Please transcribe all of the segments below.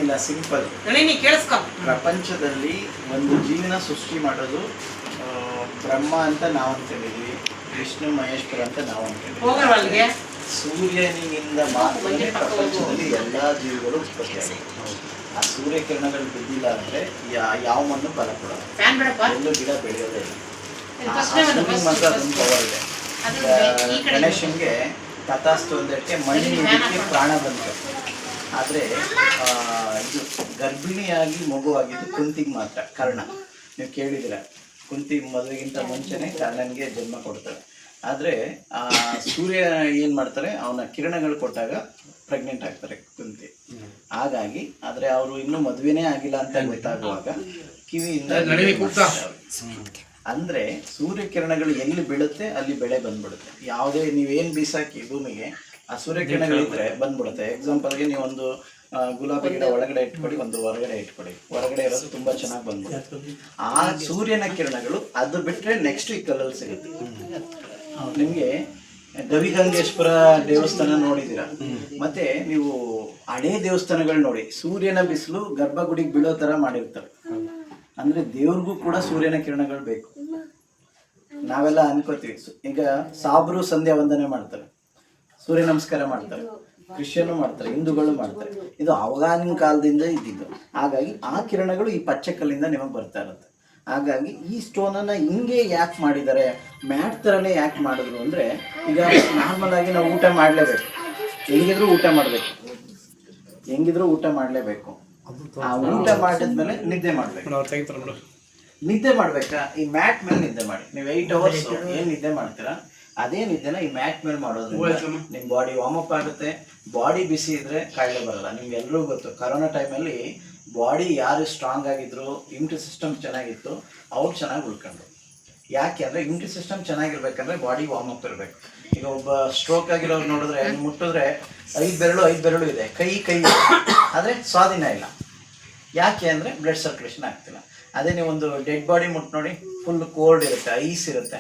ಏನಿಲ್ಲ, ಸಿಂಪಲ್. ಪ್ರಪಂಚದಲ್ಲಿ ಒಂದು ಜೀವನ ಸೃಷ್ಟಿ ಮಾಡೋದು ಬ್ರಹ್ಮ ಅಂತ ನಾವು ಅಂದ್ಕೊಂಡಿದ್ವಿ, ವಿಷ್ಣು ಮಹೇಶ್ವರ ಅಂತ ನಾವು ಅಂದ್ಕೊಂಡಿದ್ವಿ. ಸೂರ್ಯನಿಂದ ಮಾತ್ರ ಪ್ರಪಂಚದಲ್ಲಿ ಎಲ್ಲ ಜೀವಿಗಳು ಉತ್ಪತ್ತಿ ಆಗಿದೆ. ಆ ಸೂರ್ಯಕಿರಣಗಳು ಬಿದ್ದಿಲ್ಲ ಅಂದ್ರೆ ಯಾವ ಮಣ್ಣು ಫಲ ಕೊಡಲ್ಲ, ಎಲ್ಲೂ ಗಿಡ ಬೆಳೆಯೋದೇ ಇಲ್ಲ. ಮಾತ್ರ ಅದೊಂದು ಪವರ್ ಇದೆ. ಗಣೇಶನ್ಗೆ ತಥಾಸ್ತು ಅಂದಕ್ಕೆ ಮಣ್ಣಿಗೆ ಪ್ರಾಣ ಬಂತು. ಆದರೆ ಇದು ಗರ್ಭಿಣಿಯಾಗಿ ಮಗುವಾಗಿದ್ದು ಕುಂತಿಗೆ ಮಾತ್ರ. ಕರ್ಣ ನೀವು ಕೇಳಿದಿರ, ಕುಂತಿ ಮದುವೆಗಿಂತ ಮುಂಚೆನೆ ಕರ್ಣನ್ಗೆ ಜನ್ಮ ಕೊಡ್ತಾರೆ. ಆದರೆ ಆ ಸೂರ್ಯ ಏನು ಮಾಡ್ತಾರೆ, ಅವನ ಕಿರಣಗಳು ಕೊಟ್ಟಾಗ ಪ್ರೆಗ್ನೆಂಟ್ ಆಗ್ತಾರೆ ಕುಂತಿ. ಹಾಗಾಗಿ ಆದರೆ ಅವರು ಇನ್ನೂ ಮದುವೆನೇ ಆಗಿಲ್ಲ ಅಂತ ಗೊತ್ತಾಗುವಾಗ ಕಿವಿಯಿಂದ ಅಂದರೆ ಸೂರ್ಯಕಿರಣಗಳು ಎಲ್ಲಿ ಬೀಳುತ್ತೆ ಅಲ್ಲಿ ಬೆಳೆ ಬಂದ್ಬಿಡುತ್ತೆ. ಯಾವುದೇ ನೀವೇನು ಬೀಸಾಕಿ ಭೂಮಿಗೆ ಆ ಸೂರ್ಯಕಿರಣಗಳಿದ್ರೆ ಬಂದ್ಬಿಡುತ್ತೆ. ಎಕ್ಸಾಂಪಲ್ಗೆ ನೀವು ಒಂದು ಗುಲಾಬಿ ಗಿಡ ಒಳಗಡೆ ಇಟ್ಕೊಡಿ, ಒಂದು ಹೊರಗಡೆ ಇಟ್ಕೊಡಿ, ಹೊರಗಡೆ ಇರೋದು ತುಂಬ ಚೆನ್ನಾಗಿ ಬಂದ್ಬಿಡುತ್ತೆ. ಆ ಸೂರ್ಯನ ಕಿರಣಗಳು ಅದು ಬಿಟ್ಟರೆ ನೆಕ್ಸ್ಟ್ ಈ ಕಲ್ಲಲ್ಲಿ ಸಿಗುತ್ತೆ. ನಿಮಗೆ ಗವಿಗಂಗೇಶ್ವರ ದೇವಸ್ಥಾನ ನೋಡಿದ್ದೀರಾ, ಮತ್ತೆ ನೀವು ಹಳೇ ದೇವಸ್ಥಾನಗಳು ನೋಡಿ, ಸೂರ್ಯನ ಬಿಸಿಲು ಗರ್ಭಗುಡಿಗೆ ಬೀಳೋ ಥರ ಮಾಡಿರ್ತಾರೆ. ಅಂದರೆ ದೇವ್ರಿಗೂ ಕೂಡ ಸೂರ್ಯನ ಕಿರಣಗಳು ಬೇಕು. ನಾವೆಲ್ಲ ಅನ್ಕೋತೀವಿ, ಈಗ ಸಾಬ್ರು ಸಂಧ್ಯಾ ವಂದನೆ ಮಾಡ್ತಾರೆ, ಸೂರ್ಯ ನಮಸ್ಕಾರ ಮಾಡ್ತಾರೆ, ಕ್ರಿಶ್ಚಿಯನ್ ಮಾಡ್ತಾರೆ, ಹಿಂದೂಗಳು ಮಾಡ್ತಾರೆ. ಇದು ಆವಾಗಿನ ಕಾಲದಿಂದ ಇದ್ದಿದ್ದು. ಹಾಗಾಗಿ ಆ ಕಿರಣಗಳು ಈ ಪಚ್ಚೆ ಕಲ್ಲಿಂದ ನಿಮಗೆ ಬರ್ತಾ ಇರುತ್ತೆ. ಹಾಗಾಗಿ ಈ ಸ್ಟೋನನ್ನು ಹಿಂಗೆ ಯಾಕೆ ಮಾಡಿದ್ದಾರೆ, ಮ್ಯಾಟ್ ಥರನೇ ಯಾಕೆ ಮಾಡಿದ್ರು ಅಂದರೆ, ಈಗ ನಾರ್ಮಲ್ ಆಗಿ ನಾವು ಊಟ ಮಾಡಲೇಬೇಕು, ಹೆಂಗಿದ್ರೂ ಊಟ ಮಾಡಬೇಕು, ಊಟ ಮಾಡಲೇಬೇಕು. ಆ ಊಟ ಮಾಡಿದ್ಮೇಲೆ ನಿದ್ದೆ ಮಾಡಬೇಕು. ನಿದ್ದೆ ಮಾಡ್ಬೇಕಾ, ಈ ಮ್ಯಾಟ್ ಮೇಲೆ ನಿದ್ದೆ ಮಾಡಿ. ನೀವು 8 hours ಏನು ನಿದ್ದೆ ಮಾಡ್ತೀರಾ ಅದೇ ನಿದ್ದೆನ ಈ ಮ್ಯಾಟ್ ಮೇಲೆ ಮಾಡೋದ್ರಿಂದ ನಿಮ್ಮ ಬಾಡಿ ವಾರ್ಮಪ್ ಆಗುತ್ತೆ. ಬಾಡಿ ಬಿಸಿ ಇದ್ರೆ ಕಾಯಿಲೆ ಬರಲ್ಲ. ನಿಮ್ಗೆ ಎಲ್ಲರೂ ಗೊತ್ತು, ಕರೋನಾ ಟೈಮಲ್ಲಿ ಬಾಡಿ ಯಾರು ಸ್ಟ್ರಾಂಗ್ ಆಗಿದ್ರು, ಇಮ್ಯುನಿಟಿ ಸಿಸ್ಟಮ್ ಚೆನ್ನಾಗಿತ್ತು, ಅವ್ರು ಚೆನ್ನಾಗಿ ಉಳ್ಕೊಂಡ್ರು. ಯಾಕೆ ಅಂದರೆ ಇಮ್ಯುನಿಟಿ ಸಿಸ್ಟಮ್ ಚೆನ್ನಾಗಿರ್ಬೇಕಂದ್ರೆ ಬಾಡಿ ವಾರ್ಮಪ್ ಇರಬೇಕು. ಈಗ ಒಬ್ಬ ಸ್ಟ್ರೋಕ್ ಆಗಿರೋರು ನೋಡಿದ್ರೆ ಮುಟ್ಟಿದ್ರೆ 5 ಬೆರಳು ಇದೆ, ಕೈ ಆದರೆ ಸ್ವಾಧೀನ ಇಲ್ಲ. ಯಾಕೆ ಅಂದರೆ ಬ್ಲಡ್ ಸರ್ಕ್ಯುಲೇಷನ್ ಆಗ್ತಿಲ್ಲ. ಅದೇ ನೀವು ಒಂದು ಡೆಡ್ ಬಾಡಿ ಮುಟ್ಟು ನೋಡಿ, ಫುಲ್ ಕೋಲ್ಡ್ ಇರುತ್ತೆ, ಐಸ್ ಇರುತ್ತೆ,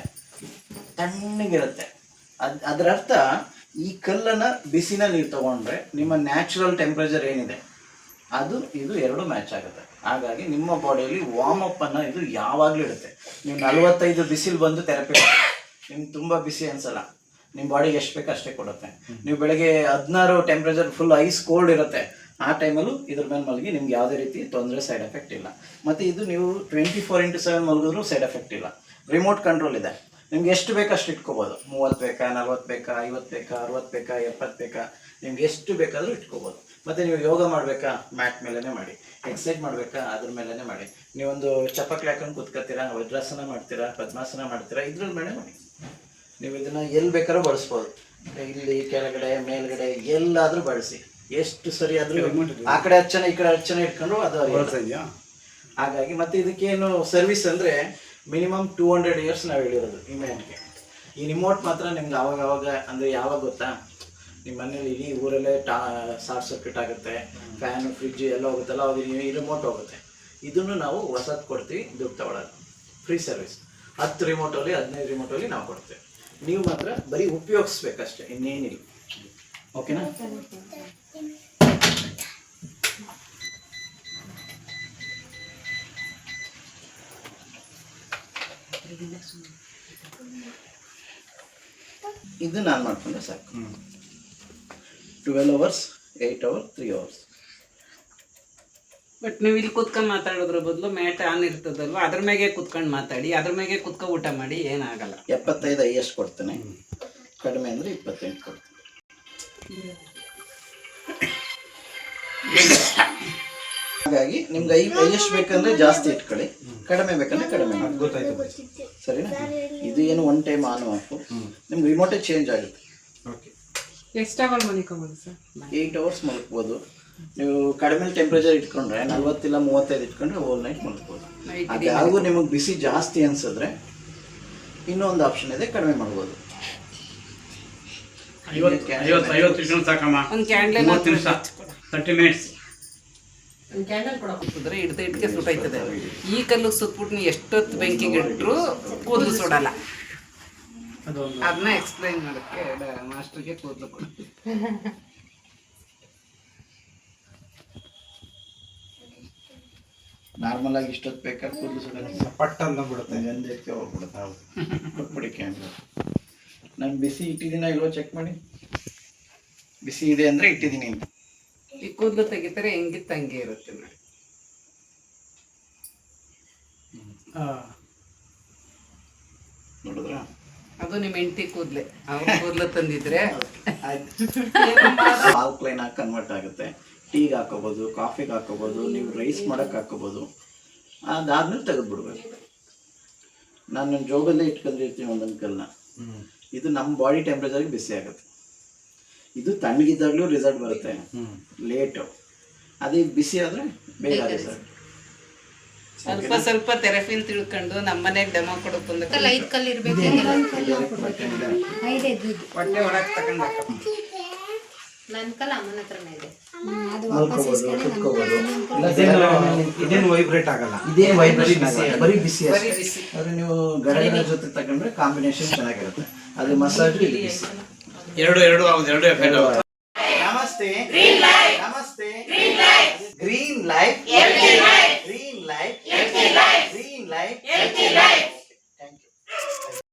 ತಣ್ಣಗಿರುತ್ತೆ. ಅದರ ಅರ್ಥ ಈ ಕಲ್ಲನ್ನ ಬಿಸಿನ ನೀವು ತಗೊಂಡ್ರೆ ನಿಮ್ಮ ನ್ಯಾಚುರಲ್ ಟೆಂಪ್ರೇಚರ್ ಏನಿದೆ ಇದು ಎರಡು ಮ್ಯಾಚ್ ಆಗುತ್ತೆ. ಹಾಗಾಗಿ ನಿಮ್ಮ ಬಾಡಿಯಲ್ಲಿ ವಾರ್ಮಪ್ ಅನ್ನ ಇದು ಯಾವಾಗಲೂ ಇರುತ್ತೆ. ನೀವು 45 ಬಿಸಿಲು ಬಂದು ಥೆರಪಿ ಮಾಡಿ, ನಿಮ್ಗೆ ತುಂಬ ಬಿಸಿ ಅನ್ಸಲ್ಲ, ನಿಮ್ಮ ಬಾಡಿಗೆ ಎಷ್ಟು ಬೇಕು ಅಷ್ಟೇ ಕೊಡುತ್ತೆ. ನೀವು ಬೆಳಗ್ಗೆ 16 ಟೆಂಪ್ರೇಚರ್ ಫುಲ್ ಐಸ್ ಕೋಲ್ಡ್ ಇರುತ್ತೆ, ಆ ಟೈಮಲ್ಲೂ ಇದ್ರ ಮೇಲೆ ಮಲಗಿ ನಿಮ್ಗೆ ಯಾವುದೇ ರೀತಿ ತೊಂದರೆ, ಸೈಡ್ ಎಫೆಕ್ಟ್ ಇಲ್ಲ. ಮತ್ತು ಇದು ನೀವು 24x7 ಮಲಗಿದ್ರೂ ಸೈಡ್ ಎಫೆಕ್ಟ್ ಇಲ್ಲ. ರಿಮೋಟ್ ಕಂಟ್ರೋಲ್ ಇದೆ, ನಿಮ್ಗೆ ಎಷ್ಟು ಬೇಕು ಅಷ್ಟು ಇಟ್ಕೋಬೋದು. 30 ಬೇಕಾ, 40 ಬೇಕಾ, 50 ಬೇಕಾ, 60 ಬೇಕಾ, 70 ಬೇಕಾ, ನಿಮ್ಗೆ ಎಷ್ಟು ಬೇಕಾದರೂ ಇಟ್ಕೋಬೋದು. ಮತ್ತು ನೀವು ಯೋಗ ಮಾಡಬೇಕಾ, ಮ್ಯಾಟ್ ಮೇಲೇ ಮಾಡಿ. ಎಕ್ಸಸೈಸ್ ಮಾಡಬೇಕಾ, ಅದ್ರ ಮೇಲೇ ಮಾಡಿ. ನೀವೊಂದು ಚಪ್ಪಕ್ಲಿ ಹಾಕೊಂಡು ಕೂತ್ಕೊತೀರಾ, ವಜ್ರಾಸನ ಮಾಡ್ತೀರಾ, ಪದ್ಮಾಸನ ಮಾಡ್ತೀರಾ, ಇದ್ರ ಮೇಲೆ ಮಾಡಿ. ನೀವು ಇದನ್ನು ಎಲ್ಲಿ ಬೇಕಾದ್ರೂ ಬಳಸ್ಬೋದು, ಇಲ್ಲಿ ಕೆಳಗಡೆ ಮೇಲ್ಗಡೆ ಎಲ್ಲಾದರೂ ಬಳಸಿ. ಎಷ್ಟು ಸರಿ ಆದರೂ ಆ ಕಡೆ ಹಚ್ಚನ ಈ ಕಡೆ ಹಚ್ಚನ ಇಟ್ಕೊಂಡು ಅದು ಹಾಗಾಗಿ. ಮತ್ತು ಇದಕ್ಕೇನು ಸರ್ವಿಸ್ ಅಂದರೆ ಮಿನಿಮಮ್ 200 years ನಾವು ಹೇಳಿರೋದು ಈ ಮ್ಯಾಟ್ಗೆ. ಈ ರಿಮೋಟ್ ಮಾತ್ರ ನಿಮ್ಗೆ ಆವಾಗ ಅಂದರೆ ಯಾವಾಗ ಗೊತ್ತಾ, ನಿಮ್ಮ ಮನೇಲಿ ಇಡೀ ಊರಲ್ಲೇ ಶಾರ್ಟ್ ಸರ್ಕ್ಯೂಟ್ ಆಗುತ್ತೆ, ಫ್ಯಾನು ಫ್ರಿಡ್ಜ್ ಎಲ್ಲ ಹೋಗುತ್ತಲ್ಲ, ಅವಾಗ ಈ ರಿಮೋಟ್ ಹೋಗುತ್ತೆ. ಇದನ್ನು ನಾವು ಹೊಸದು ಕೊಡ್ತೀವಿ, ದುಡ್ಡು ತಗೊಳ್ಳೋದು, ಫ್ರೀ ಸರ್ವಿಸ್. 10 ರಿಮೋಟಲ್ಲಿ 15 ರಿಮೋಟಲ್ಲಿ ನಾವು ಕೊಡ್ತೇವೆ. ನೀವು ಮಾತ್ರ ಬರೀ ಉಪಯೋಗಿಸ್ಬೇಕಷ್ಟೇ, ಇನ್ನೇನಿಲ್ಲ. ಓಕೆನಾ? ಇದು ನಾನು ಮಾಡ್ಕೊಂಡೆ ಸಾಕು. 12 hours, 8 hours, 3 hours. ಬಟ್ ನೀವು ಇಲ್ಲಿ ಕುತ್ಕೊಂಡು ಮಾತಾಡೋದ್ರ ಬದಲು ಮ್ಯಾಟ್ ಆನ್ ಇರ್ತದಲ್ವ, ಅದ್ರ ಮ್ಯಾಗೆ ಕುತ್ಕೊಂಡು ಮಾತಾಡಿ, ಅದ್ರ ಮ್ಯಾಗೆ ಕುತ್ಕೊಂಡು ಊಟ ಮಾಡಿ, ಏನಾಗಲ್ಲ. 75 ಹೈಯೆಸ್ಟ್ ಕೊಡ್ತೇನೆ, ಕಡಿಮೆ ಅಂದರೆ 28 ಕೊಡ್ತೇನೆ. ಹಾಗಾಗಿ ನಿಮ್ಗೆ ಹೈಯೆಸ್ಟ್ ಬೇಕಂದ್ರೆ ಜಾಸ್ತಿ ಇಟ್ಕೊಳ್ಳಿ, ಕಡಿಮೆ ಬೇಕಂದ್ರೆ ಕಡಿಮೆ. ಗೊತ್ತಾಯ್ತು, ಸರಿನಾ? ಇದು ಏನು ಒನ್ ಟೈಮ್ ಆನ್ ಆಫ್, ನಿಮ್ಗೆ ರಿಮೋಟೇ ಚೇಂಜ್ ಆಗುತ್ತೆ. ಎಷ್ಟು ಅವರ್ ಮಲ್ಕೋಬೋದು ಸರ್? 8 hours ಮಲ್ಕೋಬೋದು. ನೀವು ಕಡಿಮೆ ಟೆಂಪ್ರೇಚರ್ ಇಟ್ಕೊಂಡ್ರೆ 40 ಇಲ್ಲ 35 ಇಟ್ಕೊಂಡ್ರೆ ಓವರ್ ನೈಟ್ ಮಲ್ಕೋಬೋದು. ಅದಾಗೂ ನಿಮಗೆ ಬಿಸಿ ಜಾಸ್ತಿ ಅನ್ಸಿದ್ರೆ ಇನ್ನೊಂದು ಆಪ್ಷನ್ ಇದೆ, ಕಡಿಮೆ ಮಾಡ್ಬೋದು. 50 ನಿಮಿಷ ಸಾಕಮ್ಮ, ಒಂದು ಕ್ಯಾಂಡಲ್ 30 ನಿಮಿಷ 30 minutes ಕ್ಯಾಂಡಲ್ ಕೂಡ ಹಾಕಿದ್ರೆ ಇಟ್ಟಿಗೆ ಸುಟ್ಟೈತದೆ. ಈ ಕಲ್ಲು ಸುಟ್ಬಿಟ್ಟು ನೀವು ಎಷ್ಟೊತ್ತು ಬೆಂಕಿಗೆ ಇಟ್ಟರು ಕೂದಲು ಸುಡಲ್ಲ. ಅದನ್ನ ಎಕ್ಸ್ಪ್ಲೈನ್ ಮಾಡೋಕ್ಕೆ ಮಾಸ್ಟರ್ಗೆ ಕೂದಲು ಕೊಡು. ನಾರ್ಮಲ್ ಆಗಿ ಇಷ್ಟೊತ್ತು ಬೇಕಾದ್ರೆ ಕೂದಲು ಸುಡೋದು ಪಟ್ ಅಂತ ಬಿಡುತ್ತೆ. ಗಂಧಕ್ಕೆ ಹೋಗ್ಬಿಡುತ್ತೆ. ಹೌದು, ಕೊಟ್ಬಿಡಿ ಕ್ಯಾಮ್ರಾ. ನಾನು ಬಿಸಿ ಇಟ್ಟಿದ್ದೀನ ಇಲ್ವೋ ಚೆಕ್ ಮಾಡಿ. ಬಿಸಿ ಇದೆ ಅಂದರೆ ಇಟ್ಟಿದ್ದೀನಿ ಅಂತ. ಈ ಕೂದಲು ತೆಗಿತಾರೆ ಹೆಂಗಿತ್ತು ಹಂಗೆ ಇರುತ್ತೆ ನೋಡಿ. ನೋಡಿದ್ರಾ? ಅದು ನಿಮ್ಮ ಹೆಂಡತಿ ಕೂದಲೆ, ಅವ್ರ ಕೂದಲು ತಂದಿದ್ರೆ ಆಲ್ಕ್ಲೈನ್ ಆಗಿ ಕನ್ವರ್ಟ್ ಆಗುತ್ತೆ. ಟೀಗೆ ಹಾಕೋಬೋದು, ಕಾಫಿಗೆ ಹಾಕೋಬೋದು, ನೀವು ರೈಸ್ ಮಾಡೋಕ್ಕೆ ಹಾಕೋಬೋದು. ಅದಾದ್ಮೇಲೆ ತೆಗೆದುಬಿಡ್ಬೇಕು. ನಾನು ನನ್ನ ಜೋಬಲ್ಲೇ ಇಟ್ಕೊಂಡಿರ್ತೀನಿ ಒಂದೊಂದು ಕಲ್ಲನ್ನ. ಇದು ನಮ್ಮ ಬಾಡಿ ಟೆಂಪ್ರೇಚರ್ಗೆ ಬಿಸಿ ಆಗುತ್ತೆ. ಇದು ತಣ್ಣಗಿದ್ದಾಗಲೂ ರಿಸಲ್ಟ್ ಬರುತ್ತೆ, ಲೇಟು. ಅದೇ ಬಿಸಿ ಆದರೆ ಬೇಗ ರಿಸಲ್ಟ್. ಸ್ವಲ್ಪ ಸ್ವಲ್ಪ ಥೆರಪಿನ್ ತಿಳ್ಕೊಂಡು ನಮ್ಮನೆಗೆ ಡೆಮೋ ಕೊಡೋಕೆ ಬಂದ ಐದು ಕಲ್ಲು ಇರ್ಬೇಕು. ಹೊಟ್ಟೆ ಒಳಗೆ ತಗೊಂಡು ನನ್ನ ಕಲ್ಲು ಅಮ್ಮನ ಹತ್ರನೇ ಇದೆ. ಇದೇನು ವೈಬ್ರೇಟ್ ಆಗಲ್ಲ. ಇದೇ ವೈಬ್ರೇಷನ್ ಆಗಲ್ಲ, ಬರೀ ಬಿಸಿ ಬರೀ ಅಷ್ಟೇ. ಬಿಸಿ. ಆದರೆ ನೀವು ಗಡಗಡ ಜೊತೆ ತಗೊಂಡ್ರೆ ಕಾಂಬಿನೇಷನ್ ಚೆನ್ನಾಗಿರುತ್ತೆ. ಅದು ಮಸಾಜ್ ಇದು ಬಿಸಿ. ಎರಡು ಆಗುತ್ತೆ, ಎರಡು ಎಫೆಕ್ಟ್ ಆಗುತ್ತೆ. ನಮಸ್ತೆ. ನಮಸ್ತೆ. Green life. Green life. Green life.